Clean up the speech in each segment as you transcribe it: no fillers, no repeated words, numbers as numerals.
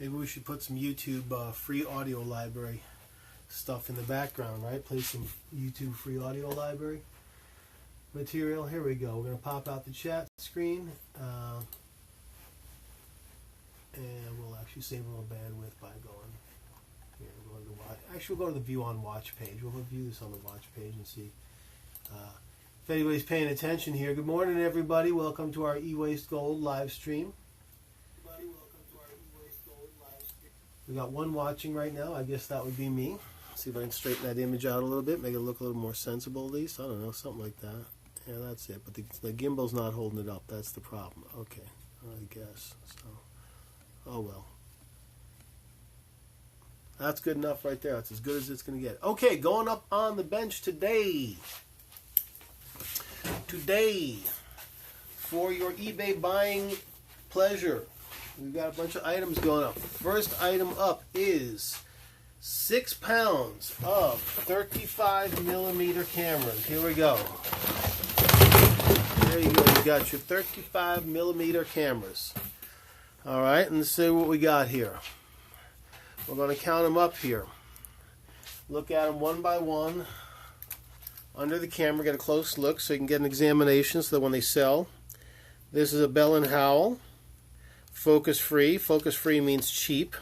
Maybe we should put some YouTube free audio library stuff in the background, right? Play some YouTube free audio library material. Here we go. We're going to pop out the chat screen. And we'll actually save a little bandwidth by going here. We'll go to the watch. Actually, we'll go to the view on watch page. We'll view this on the watch page and see if anybody's paying attention here. Good morning, everybody. Welcome to our eWaste Gold live stream. We got one watching right now. I guess that would be me. See if I can straighten that image out a little bit, make it look a little more sensible at least. I don't know, something like that. Yeah, that's it. But the gimbal's not holding it up. That's the problem. Okay, I guess. So, oh well. That's good enough right there. That's as good as it's going to get. Okay, going up on the bench today. Today, for your eBay buying pleasure, we've got a bunch of items going up. First item up is 6 pounds of 35mm cameras. Here we go. There you go. You got your 35mm cameras. All right, and let's see what we got here. We're going to count them up here. Look at them one by one. Under the camera, get a close look so you can get an examination so that when they sell. This is a Bell & Howell. Focus free. Focus free means cheap.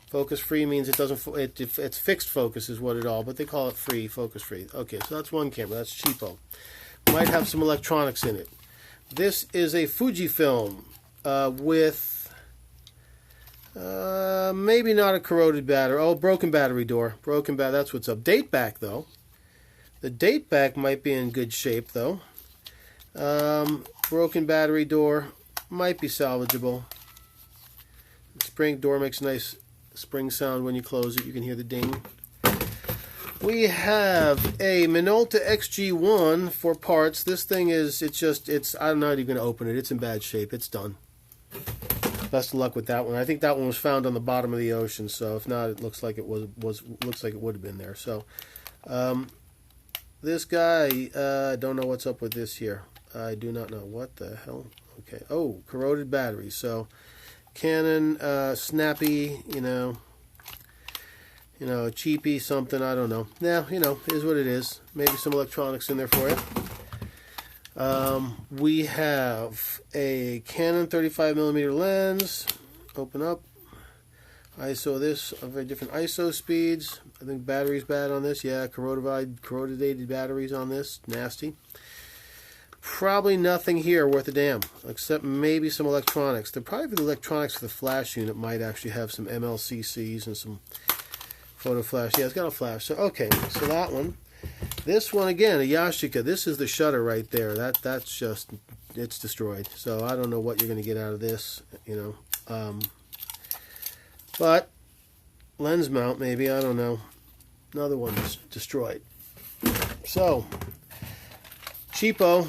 Focus free means it doesn't. It's fixed focus is what it all, but they call it free. Focus free. Okay, so that's one camera. That's cheapo. Might have some electronics in it. This is a Fujifilm with maybe not a corroded battery. Oh, broken battery door. Broken battery. That's what's up. Date back though. The date back might be in good shape though. Broken battery door. Might be salvageable. Spring door makes a nice spring sound when you close it. You can hear the ding. We have a Minolta XG1 for parts. This thing is, I'm not even going to open it. It's in bad shape. It's done. Best of luck with that one. I think that one was found on the bottom of the ocean, so if not, it looks like it looks like it would have been there. So, this guy, I don't know what's up with this here. I do not know. What the hell? Okay. Oh, corroded battery. So, Canon, snappy, cheapy something. I don't know. Now, is what it is. Maybe some electronics in there for you. We have a Canon 35mm lens. Open up. ISO this. Very different ISO speeds. I think battery's bad on this. Yeah, corroded batteries on this. Nasty. Probably nothing here worth a damn, except maybe some electronics. Probably the electronics for the flash unit might actually have some MLCCs and some photo flash. Yeah, it's got a flash. So okay, so that one. This one again, a Yashica. This is the shutter right there. That's just, it's destroyed. So I don't know what you're going to get out of this, but lens mount maybe, I don't know. Another one that's destroyed. So cheapo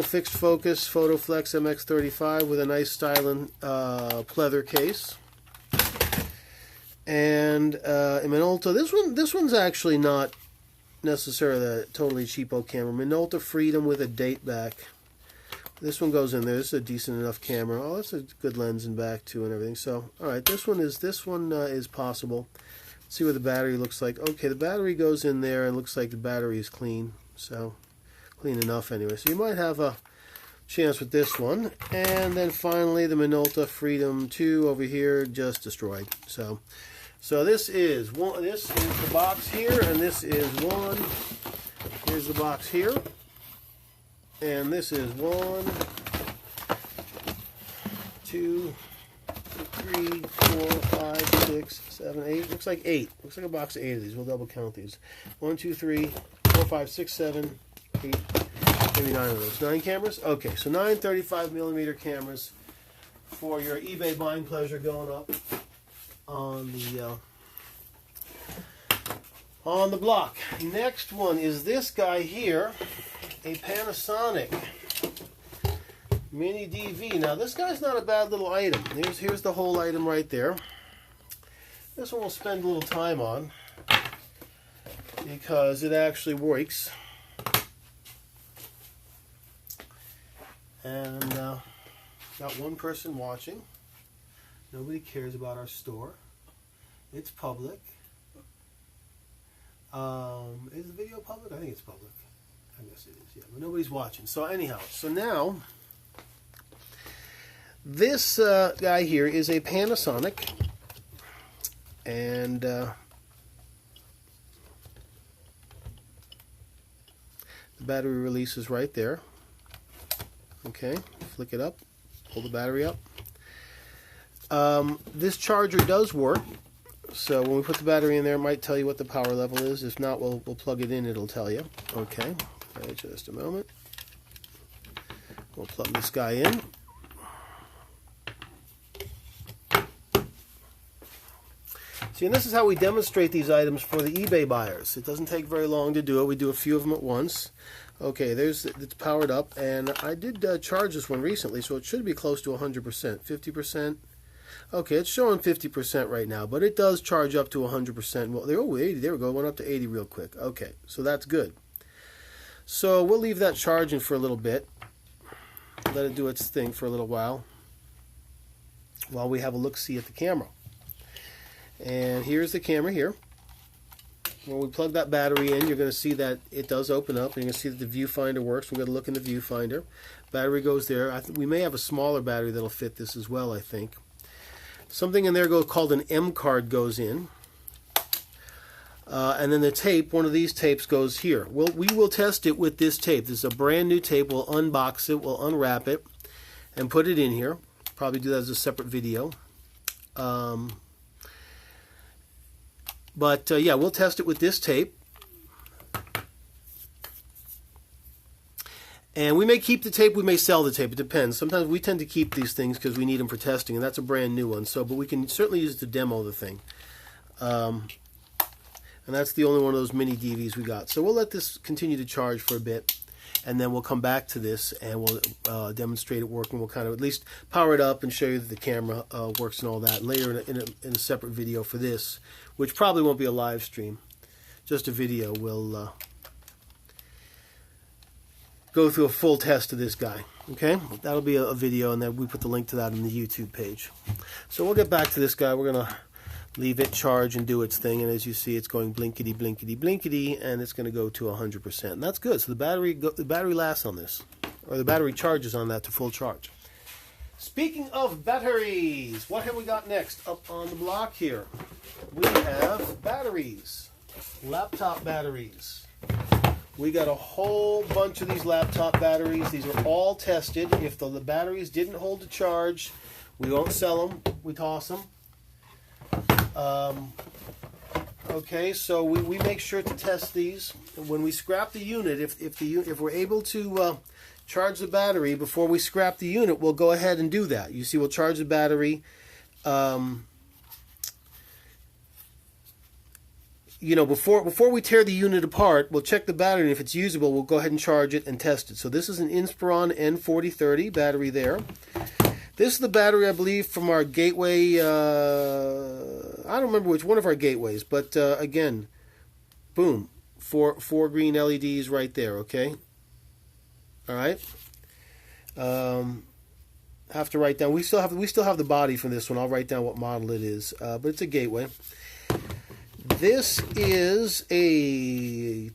fixed focus Photoflex MX35 with a nice styling pleather case. And Minolta. This one's actually not necessarily a totally cheapo camera. Minolta Freedom with a date back. This one goes in there. This is a decent enough camera. Oh, that's a good lens in back too and everything. So, all right, this one is possible. Let's see what the battery looks like. Okay, the battery goes in there and looks like the battery is clean. So, clean enough anyway. So you might have a chance with this one. And then finally the Minolta Freedom 2 over here, just destroyed. So this is one. This is the box here, and this is one. Here's the box here, and this is 1, 2, 3, 4, 5, 6, 7, 8. Looks like 8. Looks like a box of 8 of these. We'll double count these. 1, 2, 3, 4, 5, 6, 7, 8. Maybe 9 of those. 9 cameras? Okay, so 9 35mm cameras for your eBay buying pleasure going up on the block. Next one is this guy here, a Panasonic Mini DV. Now this guy's not a bad little item. Here's the whole item right there. This one we'll spend a little time on because it actually works. And got one person watching. Nobody cares about our store. It's public. Is the video public? I think it's public. I guess it is, yeah. But nobody's watching. So anyhow, so now, this guy here is a Panasonic. And the battery release is right there. Okay, flick it up, pull the battery up. This charger does work. So when we put the battery in there, it might tell you what the power level is. If not, we'll plug it in, it'll tell you. Okay, all right, just a moment. We'll plug this guy in. See, and this is how we demonstrate these items for the eBay buyers. It doesn't take very long to do it. We do a few of them at once. Okay, it's powered up, and I did charge this one recently, so it should be close to 100%, 50%. Okay, it's showing 50% right now, but it does charge up to 100%. Well, 80, there we go, went up to 80 real quick. Okay, so that's good. So we'll leave that charging for a little bit. Let it do its thing for a little while we have a look-see at the camera. And here's the camera here. When we plug that battery in, you're going to see that it does open up. And you're going to see that the viewfinder works. We're going to look in the viewfinder. Battery goes there. We may have a smaller battery that'll fit this as well, I think. Something in there called an M card goes in. And then the tape, one of these tapes goes here. We will test it with this tape. This is a brand new tape. We'll unbox it. We'll unwrap it and put it in here. Probably do that as a separate video. But yeah, we'll test it with this tape. And we may keep the tape, we may sell the tape. It depends. Sometimes we tend to keep these things because we need them for testing, and that's a brand new one. So, but we can certainly use it to demo the thing. And that's the only one of those mini DVs we got. So we'll let this continue to charge for a bit, and then we'll come back to this and we'll demonstrate it working. We'll kind of at least power it up and show you that the camera works and all that. And later in a separate video for this, which probably won't be a live stream, just a video, we'll go through a full test of this guy. Okay, that'll be a video, and then we put the link to that on the YouTube page. So we'll get back to this guy. We're gonna leave it charge and do its thing, and as you see, it's going blinkety blinkety blinkety, and it's going to go to 100%. And that's good. So the battery lasts on this, or the battery charges on that to full charge. Speaking of batteries, what have we got next up on the block here? We have batteries, laptop batteries. We got a whole bunch of these laptop batteries. These are all tested. If the batteries didn't hold a charge, we won't sell them. We toss them. Okay, so we make sure to test these. When we scrap the unit, if we're able to charge the battery before we scrap the unit, we'll go ahead and do that. You see, we'll charge the battery. You know, before we tear the unit apart, we'll check the battery, and if it's usable, we'll go ahead and charge it and test it. So this is an Inspiron N4030 battery there. This is the battery, I believe, from our gateway. I don't remember which one of our gateways, but again, boom, four green LEDs right there. Okay, all right. Have to write down. We still have the body from this one. I'll write down what model it is, but it's a gateway. This is a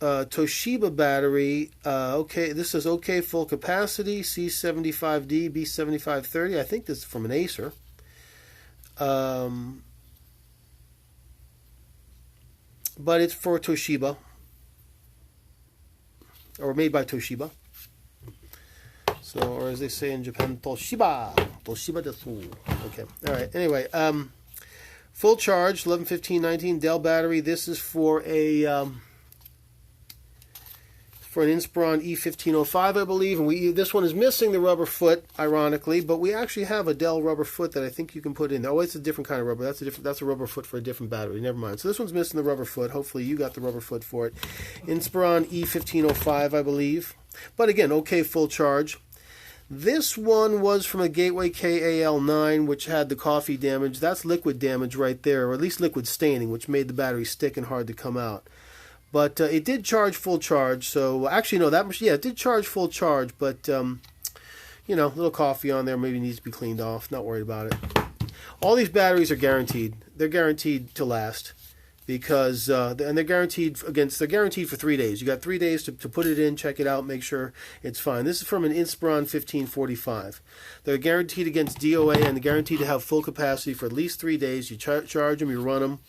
Toshiba battery. Okay, this is OK full capacity, C75D, B7530. I think this is from an Acer. But it's for Toshiba, or made by Toshiba. So, or as they say in Japan, Toshiba desu. Okay, all right. Anyway, full charge, 11-15-19 Dell battery. This is for an Inspiron E1505, I believe, and this one is missing the rubber foot, ironically, but we actually have a Dell rubber foot that I think you can put in there. Oh, it's a different kind of rubber. That's a rubber foot for a different battery. Never mind. So this one's missing the rubber foot. Hopefully you got the rubber foot for it. Inspiron E1505, I believe. But again, okay, full charge. This one was from a Gateway KAL9, which had the coffee damage. That's liquid damage right there, or at least liquid staining, which made the battery stick and hard to come out. But it did charge full charge, so actually no, it did charge full charge, but you know, a little coffee on there maybe needs to be cleaned off. Not worried about it. All these batteries are guaranteed. They're guaranteed to last because, and they're guaranteed they're guaranteed for 3 days. You got 3 days to put it in, check it out, make sure it's fine. This is from an Inspiron 1545. They're guaranteed against DOA and they're guaranteed to have full capacity for at least 3 days. You charge them, you run them,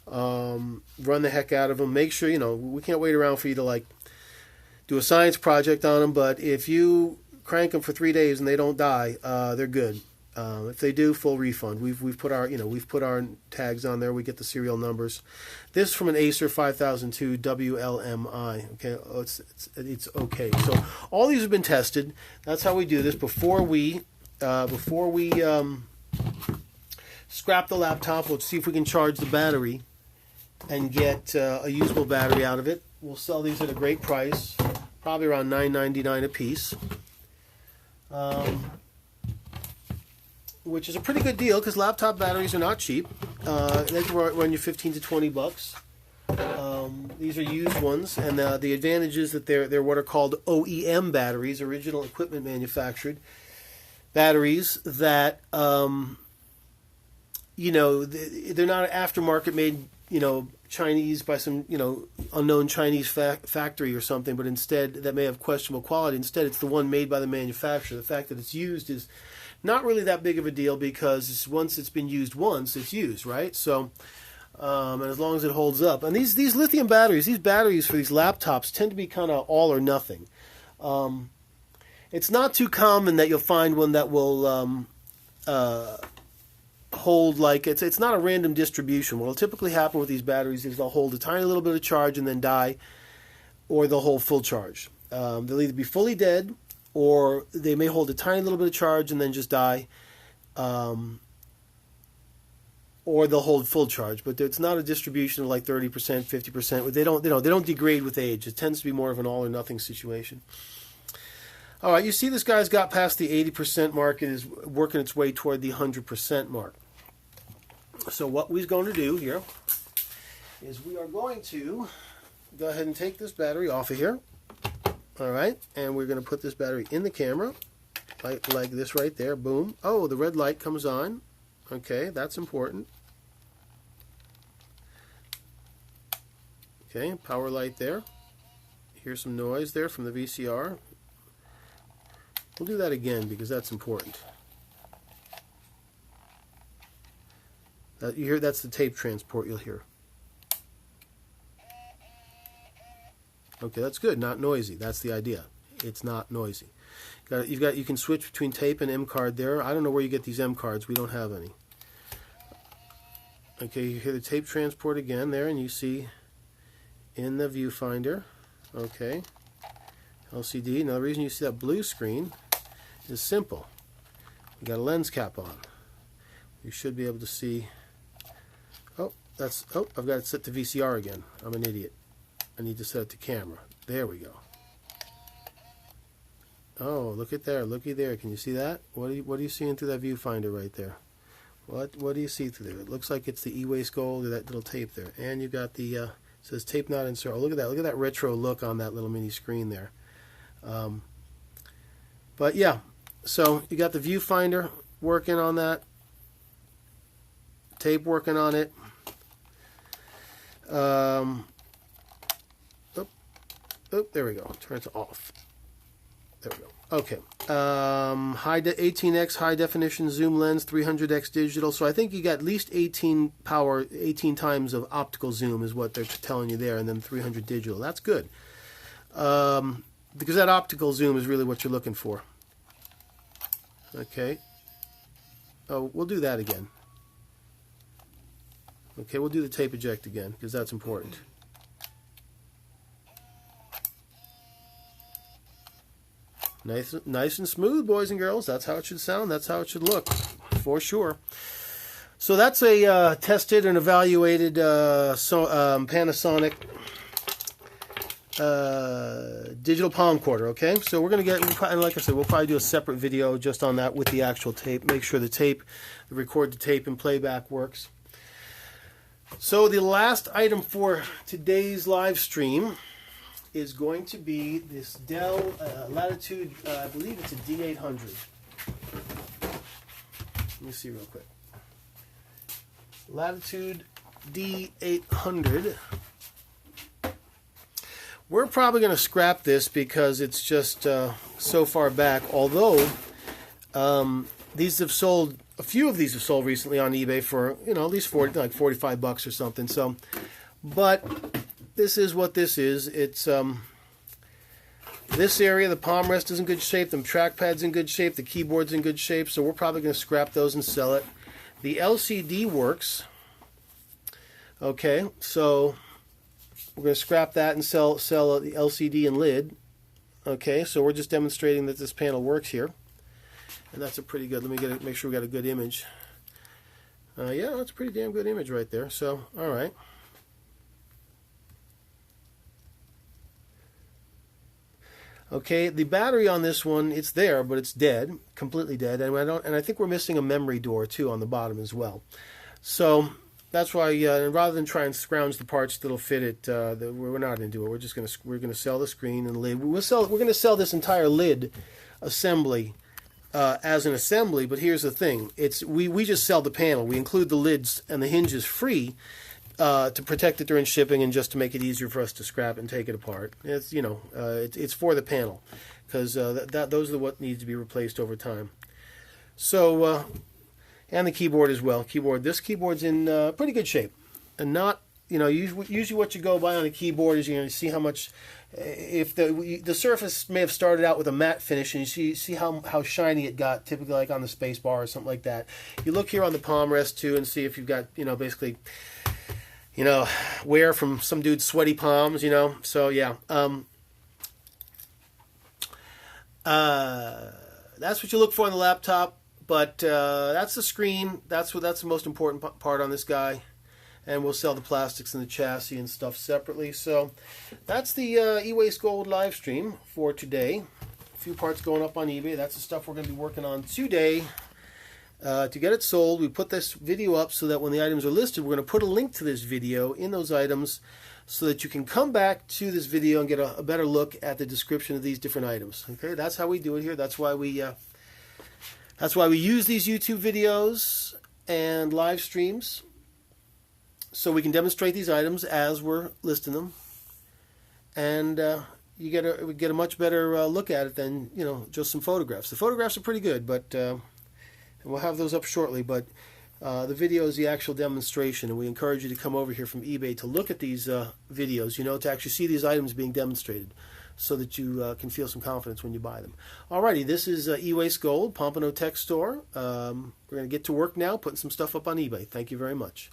run the heck out of them. Make sure, we can't wait around for you to like do a science project on them, but if you crank them for 3 days and they don't die, they're good. If they do, full refund. We've put our tags on there. We get the serial numbers. This is from an Acer 5002 WLMI. Okay, it's okay. So all these have been tested. That's how we do this before we scrap the laptop. We'll see if we can charge the battery and get a usable battery out of it. We'll sell these at a great price, probably around $9.99 a piece. Which is a pretty good deal because laptop batteries are not cheap. They can run you $15 to $20. These are used ones, and the advantage is that they're what are called OEM batteries, original equipment manufactured batteries that they're not aftermarket made, Chinese by some unknown Chinese factory or something, but instead that may have questionable quality. Instead, it's the one made by the manufacturer. The fact that it's used is not really that big of a deal because once it's been used once, it's used, right? So, and as long as it holds up. And these lithium batteries, these batteries for these laptops tend to be kind of all or nothing. It's not too common that you'll find one that will hold like it's not a random distribution. What will typically happen with these batteries is they'll hold a tiny little bit of charge and then die, or they'll hold full charge. They'll either be fully dead, or they may hold a tiny little bit of charge and then just die, or they'll hold full charge. But it's not a distribution of like 30%, 50%. They don't degrade with age. It tends to be more of an all or nothing situation. All right, you see this guy's got past the 80% mark and is working its way toward the 100% mark. So what we're going to do here is we are going to go ahead and take this battery off of here. All right, and we're going to put this battery in the camera, like this right there. Boom. Oh, the red light comes on. Okay, that's important. Okay, power light there. Here's some noise there from the VCR. We'll do that again because that's important. You hear that's the tape transport you'll hear. Okay, that's good. Not noisy. That's the idea. It's not noisy. You can switch between tape and M card there. I don't know where you get these M cards. We don't have any. Okay, you hear the tape transport again there, and you see in the viewfinder. Okay, LCD. Now the reason you see that blue screen is simple. We got a lens cap on. You should be able to see. I've got it set to VCR again. I'm an idiot. I need to set it to camera. There we go. Oh, look at there. Looky there. Can you see that? What are you seeing through that viewfinder right there? What do you see through there? It looks like it's the eWaste gold or that little tape there. And you got the it says tape not insert. Oh, look at that. Look at that retro look on that little mini screen there. But yeah, so you got the viewfinder working on that. Tape working on it. There we go. Turn it to off. There we go. Okay. 18x high definition zoom lens, 300x digital. So I think you got at least 18 times of optical zoom is what they're telling you there, and then 300 digital. That's good. Because that optical zoom is really what you're looking for. Okay. Oh, we'll do that again. Okay, we'll do the tape eject again because that's important. Nice and smooth, boys and girls. That's how it should sound. That's how it should look, for sure. So that's a tested and evaluated Panasonic digital palm quarter. Okay, so we're gonna and like I said, we'll probably do a separate video just on that with the actual tape. Make sure the record the tape and playback works. So the last item for today's live stream is going to be this Dell Latitude, I believe it's a D800. Let me see real quick. Latitude D800. We're probably going to scrap this because it's just so far back. Although these have sold, a few of these have sold recently on eBay for, you know, at least 40, like $45 or something. So, but this is what this is. It's this area, the palm rest is in good shape, the trackpad's in good shape, the keyboard's in good shape. So we're probably going to scrap those and sell it. The LCD works. Okay, so we're going to scrap that and sell the LCD and lid. Okay, so we're just demonstrating that this panel works here. And that's a pretty good, let me make sure we got a good image. Yeah, that's a pretty damn good image right there. So, all right. Okay, the battery on this one, it's there, but it's dead, completely dead. And I think we're missing a memory door too on the bottom as well. So that's why, rather than try and scrounge the parts that'll fit it, we're not going to do it. We're gonna sell the screen and lid. We're going to sell this entire lid assembly as an assembly. But here's the thing: we just sell the panel. We include the lids and the hinges free to protect it during shipping and just to make it easier for us to scrap and take it apart. It's it's for the panel because those are what needs to be replaced over time. So. And the keyboard as well. This keyboard's in pretty good shape, and not, usually what you go by on a keyboard is you see how much, if the surface may have started out with a matte finish, and you see how shiny it got, typically like on the space bar or something like that. You look here on the palm rest too, and see if you've got basically wear from some dude's sweaty palms. So yeah. That's what you look for on the laptop. But that's the screen. That's the most important part on this guy, and we'll sell the plastics and the chassis and stuff separately. So that's the eWaste Gold live stream for today. A few parts going up on eBay. That's the stuff we're going to be working on today to get it sold. We put this video up so that when the items are listed, we're going to put a link to this video in those items so that you can come back to this video and get a better look at the description of these different items. Okay, that's how we do it here. That's why we use these YouTube videos and live streams, so we can demonstrate these items as we're listing them, and we get a much better look at it than just some photographs. The photographs are pretty good, but and we'll have those up shortly. But the video is the actual demonstration, and we encourage you to come over here from eBay to look at these videos, to actually see these items being demonstrated, so that you can feel some confidence when you buy them. Alrighty, this is eWaste Gold, Pompano Tech Store. We're going to get to work now, putting some stuff up on eBay. Thank you very much.